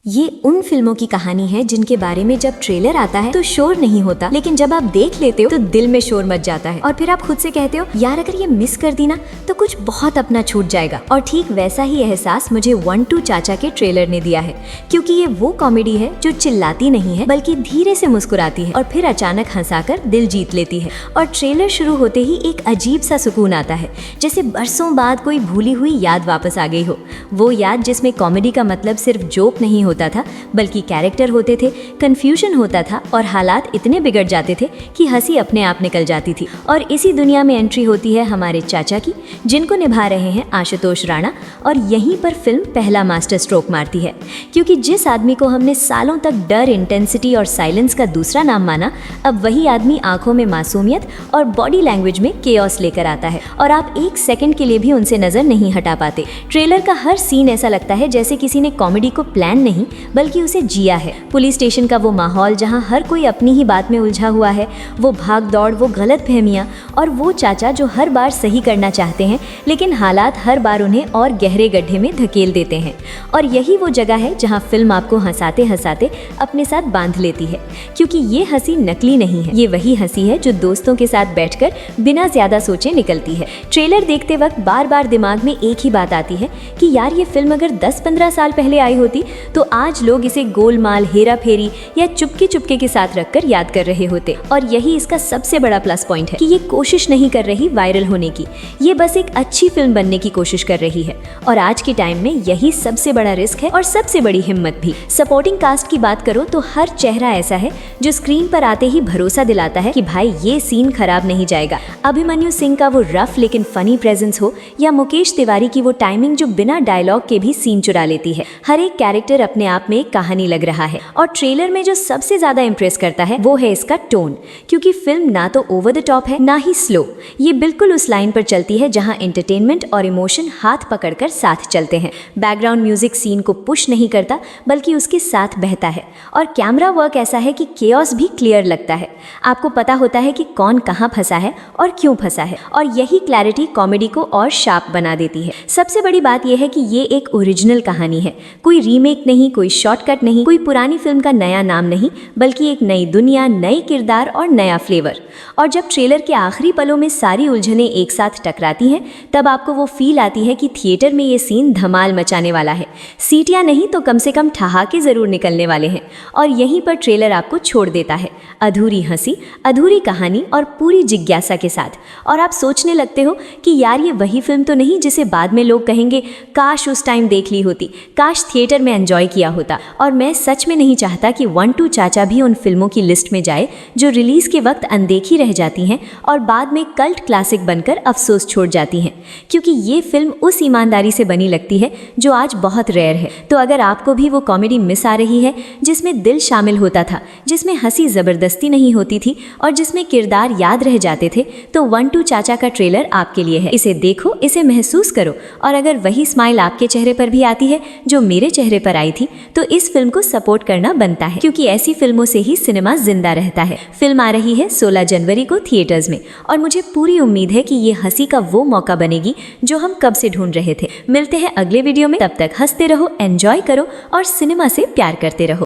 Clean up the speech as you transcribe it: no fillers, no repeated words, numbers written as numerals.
ये उन फिल्मों की कहानी है जिनके बारे में जब ट्रेलर आता है तो शोर नहीं होता, लेकिन जब आप देख लेते हो तो दिल में शोर मच जाता है और फिर आप खुद से कहते हो यार अगर ये मिस कर दी ना तो कुछ बहुत अपना छूट जाएगा। और ठीक वैसा ही एहसास मुझे 1-2 चाचा के ट्रेलर ने दिया है, क्योंकि ये वो कॉमेडी है जो चिल्लाती नहीं है बल्कि धीरे से मुस्कुराती है और फिर अचानक हंसाकर दिल जीत लेती है। और ट्रेलर शुरू होते ही एक अजीब सा सुकून आता है, जैसे बरसों बाद कोई भूली हुई याद वापस आ गई हो। वो याद जिसमें कॉमेडी का मतलब सिर्फ जोक नहीं होता था बल्कि कैरेक्टर होते थे, कंफ्यूजन होता था और हालात इतने बिगड़ जाते थे कि हंसी अपने आप निकल जाती थी। और इसी दुनिया में एंट्री होती है हमारे चाचा की, जिनको निभा रहे हैं आशुतोष राणा। और यहीं पर फिल्म पहला मास्टर स्ट्रोक मारती है, क्योंकि जिस आदमी को हमने सालों तक डर, इंटेंसिटी और साइलेंस का दूसरा नाम माना, अब वही आदमी आंखों में मासूमियत और बॉडी लैंग्वेज में केओस लेकर आता है और आप एक सेकंड के लिए भी उनसे नजर नहीं हटा पाते। ट्रेलर का हर सीन ऐसा लगता है जैसे किसी ने कॉमेडी को प्लान नहीं बल्कि उसे जिया है। पुलिस स्टेशन का वो माहौल जहां हर कोई अपनी ही बात में उलझा हुआ है, वो भाग दौड़, वो गलतफहमियां और वो चाचा जो हर बार सही करना चाहते हैं लेकिन हालात हर बार उन्हें और गहरे गड्ढे में धकेल देते हैं। और यही वो जगह है जहां फिल्म आपको हंसाते हंसाते अपने साथ बांध लेती है, क्योंकि ये हंसी नकली नहीं है, ये वही हंसी है जो दोस्तों के साथ बैठकर बिना ज्यादा सोचे निकलती है। ट्रेलर देखते वक्त बार बार दिमाग में एक ही बात आती है कि यार ये फिल्म अगर 10-15 साल पहले आई होती तो आज लोग इसे गोलमाल, हेरा फेरी या चुपके चुपके के साथ रखकर याद कर रहे होते। और यही इसका सबसे बड़ा प्लस पॉइंट है कि ये कोशिश नहीं कर रही वायरल होने की, ये बस एक अच्छी फिल्म बनने की कोशिश कर रही है। और आज के टाइम में यही सबसे बड़ा रिस्क है और सबसे बड़ी हिम्मत भी। सपोर्टिंग कास्ट की बात करो तो हर चेहरा ऐसा है जो स्क्रीन पर आते ही भरोसा दिलाता है कि भाई ये सीन खराब नहीं जाएगा। अभिमन्यु सिंह का वो रफ लेकिन फनी प्रेजेंस हो या मुकेश तिवारी की वो टाइमिंग जो बिना डायलॉग के भी सीन चुरा लेती है, हर एक कैरेक्टर अपने आप में एक कहानी लग रहा है। और ट्रेलर में जो सबसे ज्यादा इंप्रेस करता है वो है इसका टोन, क्योंकि फिल्म ना तो ओवर द टॉप है ना ही स्लो। ये बिल्कुल उस लाइन पर चलती है जहां एंटरटेनमेंट और इमोशन हाथ पकड़कर साथ चलते हैं। बैकग्राउंड म्यूजिक सीन को पुश नहीं करता बल्कि उसके साथ बहता है। और कैमरा वर्क ऐसा है कि केओस भी क्लियर लगता है, आपको पता होता है कि कौन कहां फंसा है और क्यों फंसा है। और यही क्लैरिटी कॉमेडी को और शार्प बना देती है। सबसे बड़ी बात यह है कि ये एक ओरिजिनल कहानी है, कोई रीमेक नहीं, कोई शॉर्टकट नहीं, कोई पुरानी फिल्म का नया नाम नहीं, बल्कि एक नई दुनिया, नई किरदार और नया फ्लेवर। और जब ट्रेलर के आखिरी पलों में सारी उलझनें एक साथ टकराती हैं, तब आपको वो फील आती है कि थिएटर में ये सीन धमाल मचाने वाला है। सीटियां नहीं तो कम से कम ठहाके जरूर निकलने वाले हैं। और यहीं पर ट्रेलर आपको छोड़ देता है, अधूरी हंसी, अधूरी कहानी और पूरी जिज्ञासा के साथ। और आप सोचने लगते हो कि यार ये वही फिल्म तो नहीं जिसे बाद में लोग कहेंगे काश उस टाइम देख ली होती, काश थिएटर में एंजॉय किया होता। और मैं सच में नहीं चाहता कि 1-2 चाचा भी उन फिल्मों की लिस्ट में जाए जो रिलीज के वक्त अनदेखी रह जाती हैं और बाद में कल्ट क्लासिक बनकर अफसोस छोड़ जाती हैं, क्योंकि ये फिल्म उस ईमानदारी से बनी लगती है जो आज बहुत रेयर है। तो अगर आपको भी वो कॉमेडी मिस आ रही है जिसमें दिल शामिल होता था, जिसमें हंसी जबरदस्ती नहीं होती थी और जिसमें किरदार याद रह जाते थे, तो 1-2 चाचा का ट्रेलर आपके लिए है। इसे देखो, इसे महसूस करो, और अगर वही स्माइल आपके चेहरे पर भी आती है जो मेरे चेहरे पर आई थी, तो इस फिल्म को सपोर्ट करना बनता है, क्योंकि ऐसी फिल्मों से ही सिनेमा जिंदा रहता है। फिल्म आ रही है 16 जनवरी को थिएटर्स में, और मुझे पूरी उम्मीद है कि ये हंसी का वो मौका बनेगी जो हम कब से ढूंढ रहे थे। मिलते हैं अगले वीडियो में, तब तक हंसते रहो, एंजॉय करो और सिनेमा से प्यार करते रहो।